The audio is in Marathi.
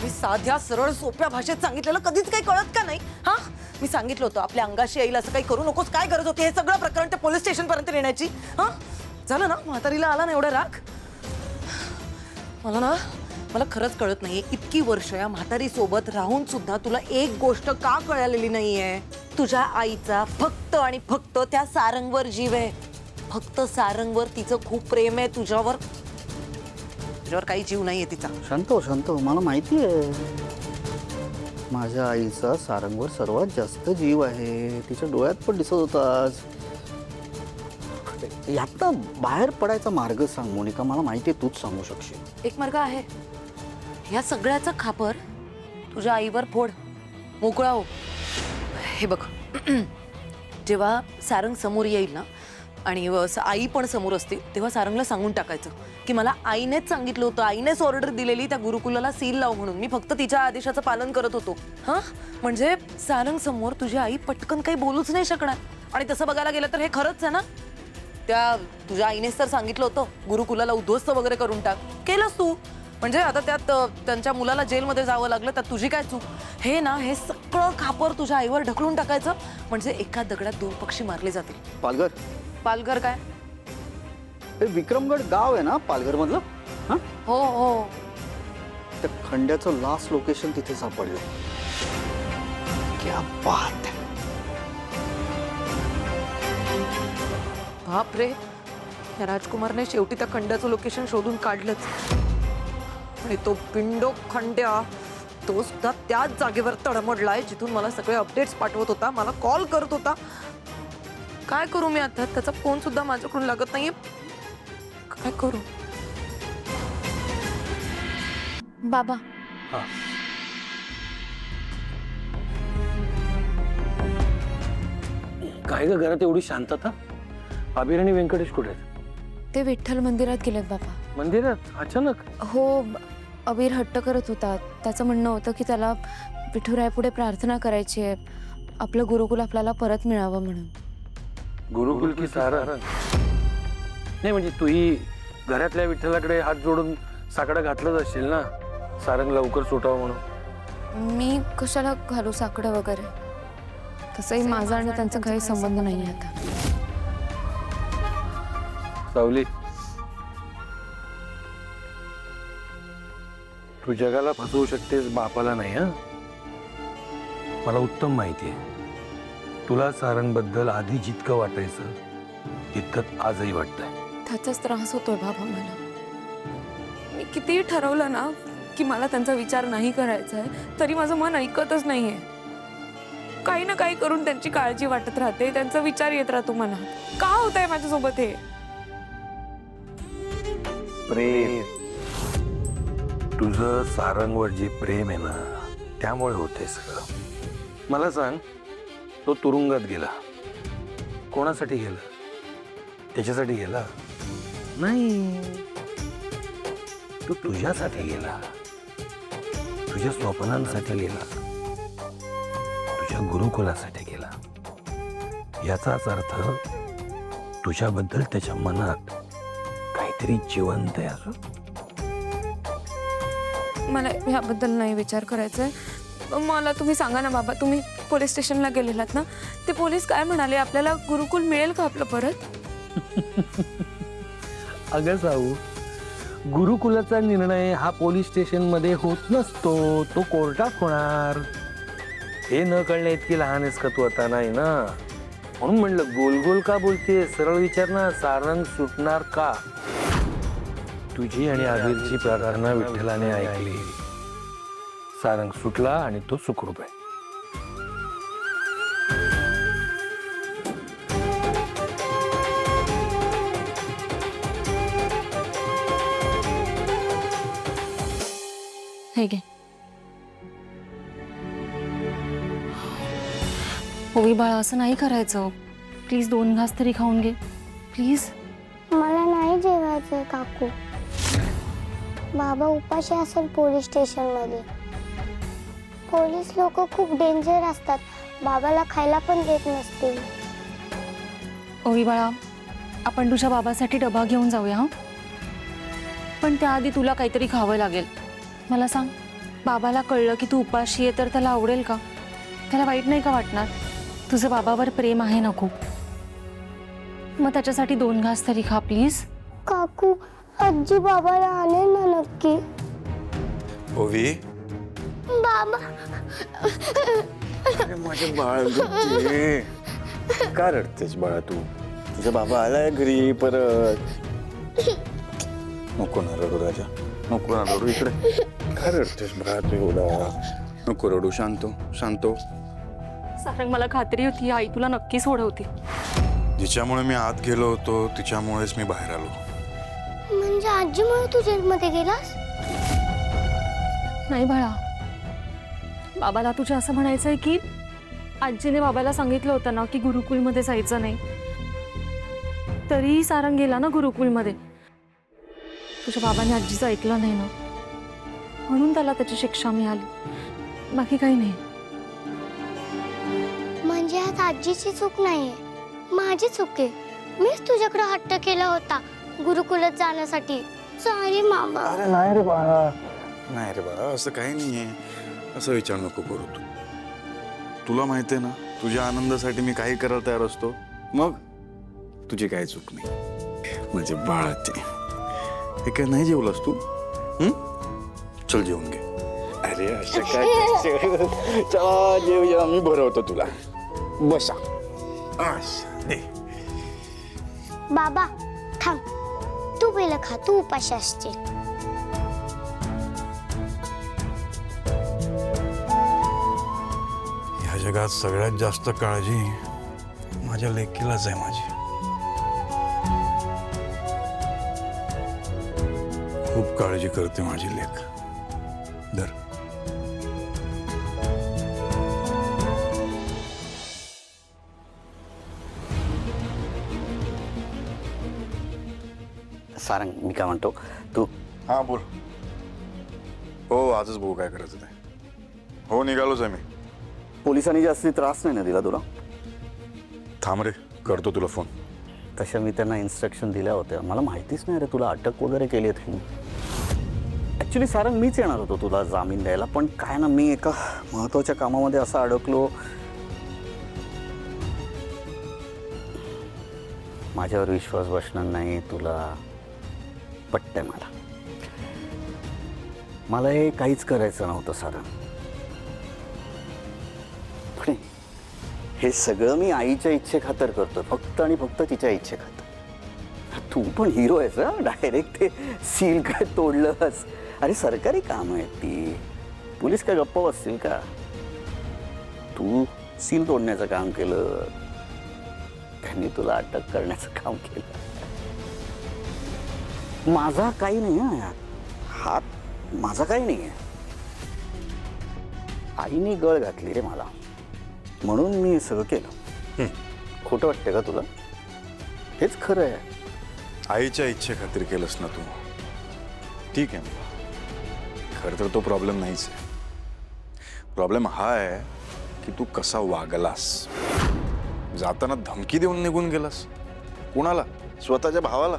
मी साध्या सरळ सोप्या भाषेत सांगितलेलं कधीच काही कळत का नाही? हा, मी सांगितलं होतं आपल्या अंगाशी येईल असं काही करू नकोस. काय गरज होती हे सगळं प्रकरण ते पोलीस स्टेशन पर्यंत नेण्याची? हा, झालं ना, म्हातारीला आला ना एवढा राग. मला खरंच कळत नाहीये, इतकी वर्ष या म्हातारी सोबत राहून सुद्धा तुला एक गोष्ट का कळलेली नाहीये? तुझ्या आईचा फक्त आणि फक्त त्या सारंगवर जीव आहे. फक्त सारंगवर तिचं खूप प्रेम आहे. तुझ्यावर काही जीव नाहीये तिचा. शांत हो, मला माहिती आहे माझ्या आईचा सारंगवर सर्वात जास्त जीव आहे. तिच्या डोळ्यात पण दिसत होता आज. यातनं बाहेर पडायचा मार्ग सांग मोनिका, मला माहिती आहे तूच सांगू शकशील. एक मार्ग आहे. या सगळ्याचा खापर तुझ्या आईवर फोड, मोकळा हो. हे बघ, जेव्हा सारंग समोर येईल ना आणि आई पण समोर असते, तेव्हा सारंगला सांगून टाकायचं की मला आईनेच सांगितलं होतं, आईनेच ऑर्डर दिलेली त्या गुरुकुलाला सील लाव म्हणून. मी फक्त तिच्या आदेशाचं पालन करत होतो. हां, म्हणजे सारंग समोर तुझी आई पटकन काही बोलूच नाही शकणार. आणि तसं बघायला गेलं तर हे खरंच आहे ना. त्या तुझ्या आईनेच तर सांगितलं होतं गुरुकुलाला उद्ध्वस्त वगैरे करून टाक, केलंस तू. म्हणजे आता त्यात त्यांच्या मुलाला जेलमध्ये जावं लागलं, त्यात तुझी काय चूक? हे ना, हे सगळं खापर तुझ्या आईवर ढकलून टाकायचं, म्हणजे एका दगडात दोन पक्षी मारले जातील. पालघर काय? हे विक्रमगड गाव आहे ना पालघर मधलं? हा, हो. त्या खंड्याचं लास्ट लोकेशन तिथे सापडलं. क्या बात है. बाप रे, या राजकुमारने शेवटी त्या खंड्याचं लोकेशन शोधून काढलंच. आणि तो पिंडो खंड्या, तो सुद्धा त्याच जागेवर तडमडलाय जिथून मला सगळे अपडेट्स पाठवत होता, मला कॉल करत होता. काय करू मी आता? त्याचा फोन सुद्धा माझ्याकडून लागत नाहीये. काय करू? बाबा, काय ग घरात एवढी शांतता? आबिर आणि व्यंकटेश कुठे आहेत? ते विठ्ठल मंदिरात गेलेत बाबा. मंदिरात अचानक? हो, अबीर हट्ट करत होता. त्याचं म्हणणं होतं की त्याला विठुरायापुढे प्रार्थना करायची आहे, आपलं गुरुकुल आपल्याला परत मिळावं म्हणून. गुरुकुल की सारंग? नाही म्हणजे तूही घरातल्या विठ्ठलाकडे हात जोडून साकडं घातलंच असशील ना, सारंग लवकर सुटावं म्हणून. मी कशाला घालू साकडं वगैरे? तसंही माझा आणि त्यांचा काही संबंध नाही आता. सावली, तू जगाला फसवू शकतेस, बापाला नाही. हा, मला उत्तम माहिती आहे. तुला सारंगबद्दल आधी जितकं वाटायचं तितकंच आजही वाटतंय. त्याचाच त्रास होतोय बाबा मला. मी कितीही ठरवलं ना की मला त्यांचा विचार नाही करायचा आहे, तरी माझं मन ऐकतच नाहीये. काही ना काही करून त्यांची काळजी वाटत राहते, त्यांचा विचार येत राहतो मनात. का होतंय माझ्यासोबत हे? प्रेम, तुझं सारंगवर जे प्रेम आहे ना, त्यामुळे होते सगळं. मला सांग, तो तुरुंगात गेला, कोणासाठी गेला? त्याच्यासाठी गेला नाही, तो तुझ्यासाठी गेला, तुझ्या स्वप्नांसाठी गेला, तुझ्या गुरुकुलासाठी गेला. याचाच अर्थ तुझ्याबद्दल त्याच्या मनात काहीतरी जिवंत आहे. असं मला याबद्दल नाही विचार करायचा आहे. मला तुम्ही सांगा ना बाबा, तुम्ही पोलीस स्टेशनला गेलेलात ना, ते पोलीस काय म्हणाले? आपल्याला गुरुकुल मिळेल का आपलं परत? अगं साऊ, गुरुकुलाचा निर्णय हा पोलीस स्टेशन मध्ये होत नसतो, तो कोर्टात होणार. हे न कळण्या इतकी लहान आहेस का तू आता? नाही ना, म्हणून म्हणलं गोल गोल का बोलते, सरळ विचार ना. सारंग सुटणार का? तुझी आणि आबिरची प्रार्थना विठ्ठलाने ऐकली, सारंग सुटला आणि तो सुखरूप आहे. हे घे. होई बाळा, असं नाही करायचं. प्लीज 2 घास तरी खाऊन घे प्लीज. मला नाही जेवायचंय काकू. बाबा उपाशी असेल पोलीस स्टेशन मध्ये. पोलीस लोक खूप डेंजर असतात, बाबाला खायला पण देत नसतील. ओवी बाळा, आपण तुझ्या बाबासाठी डबा घेऊन जाऊया. हा, पण त्याआधी तुला काहीतरी खावं लागेल. मला सांग, बाबाला कळलं की तू उपाशी आहे तर त्याला आवडेल का? त्याला वाईट नाही का वाटणार? तुझं बाबावर प्रेम आहे ना खूप, मग त्याच्यासाठी 2 घास तरी खा प्लीज. काकू आजी बाबाला आणेल ना नक्की? ओवी, बाबा अरे माझे बाळ गप्पे. का रडतेस बाळा तू? तुझा बाबा आलाय घरी परत. नको ना रडू राजा, नको ना रडू. इकडे का रडतेस बाळा तू एवढा? नको रडू, शांतो शांतो. सारंग, मला खात्री होती आई तुला नक्की सोडवते. जिच्यामुळे मी आत गेलो होतो तिच्यामुळेच मी बाहेर आलो. म्हणजे आजीमुळे तू जेलमध्ये गेलास? नाही बाळा, बाबाला तुझ्या असं म्हणायचंय की आजीने बाबाला सांगितलं होतं ना की गुरुकुलमध्ये जायचं नाही, तरीही सारंग गेला ना गुरुकुलमध्ये. तुझ्या बाबाने आजीचं ऐकलं नाही ना, म्हणून त्याला त्याची शिक्षा मिळाली, बाकी काही नाही. म्हणजे आज आजीची चूक नाहीये, माझी चूक आहे. मीच तुझ्याकडे हट्ट केला होता गुरुकुलात जाण्यासाठी. सॉरी मामा. अरे नाही रे बाळा, नाही रे बाळा, असं काही नाहीये. असं विचार नको करू तू. तुला माहिती आहे ना, तुझ्या आनंदासाठी मी काही करायला तयार असतो. मग तुझी काही चूक नाही. म्हणजे बाळा ते हे काय नाही जेवलास तू? चल जेवून घे. अरे असं काय चला जेवूया, मी भरवतो तुला. बसा. अच्छा, दे. बाबा थांब, तू पहिलं खा, तू उपाशी असशील. ह्या जगात सगळ्यात जास्त काळजी माझ्या लेकीलाच आहे. माझी खूप काळजी करते माझी लेक. धर. सारंग, मी काय म्हणतो, तू हा बोल. हो आजच बघू काय करायचं ते. हो निघालोच आहे मी. पोलिसांनी जास्ती त्रास नाही ना दिला तुला? थांब रे, करतो तुला फोन. तशा मी त्यांना इन्स्ट्रक्शन दिल्या होत्या. मला माहितीच नाही रे तुला अटक वगैरे केली आहे. ॲक्च्युली सारंग मीच येणार होतो तुला जामीन द्यायला, पण काय ना, मी एका महत्त्वाच्या कामामध्ये असं अडकलो. माझ्यावर विश्वास बसणार नाही तुला, पटतंय मला. मला हे काहीच करायचं नव्हतं सारंग, पण हे सगळं मी आईच्या इच्छेखातर करतो, फक्त आणि फक्त तिच्या इच्छेखातर. तू पण हिरो आहेस हा, डायरेक्ट ते सील काय तोडलंस. अरे सरकारी काम आहे ती, पोलीस काय गप्प बसतील का? तू सील तोडण्याचं काम केलं, त्यांनी तुला अटक करण्याचं काम केलं. माझा काही नाही हा, हात माझा काही नाही आहे. आईने गळ घातली रे मला, म्हणून मी हे सगळं केलं. खोटं वाटतं का तुला? हेच खरं आहे. आईच्या इच्छेखातीर केलंस ना तू, ठीक आहे. खरं तर तो प्रॉब्लेम नाहीच आहे. प्रॉब्लेम हा आहे की तू कसा वागलास. जाताना धमकी देऊन निघून गेलास. कुणाला? स्वतःच्या भावाला.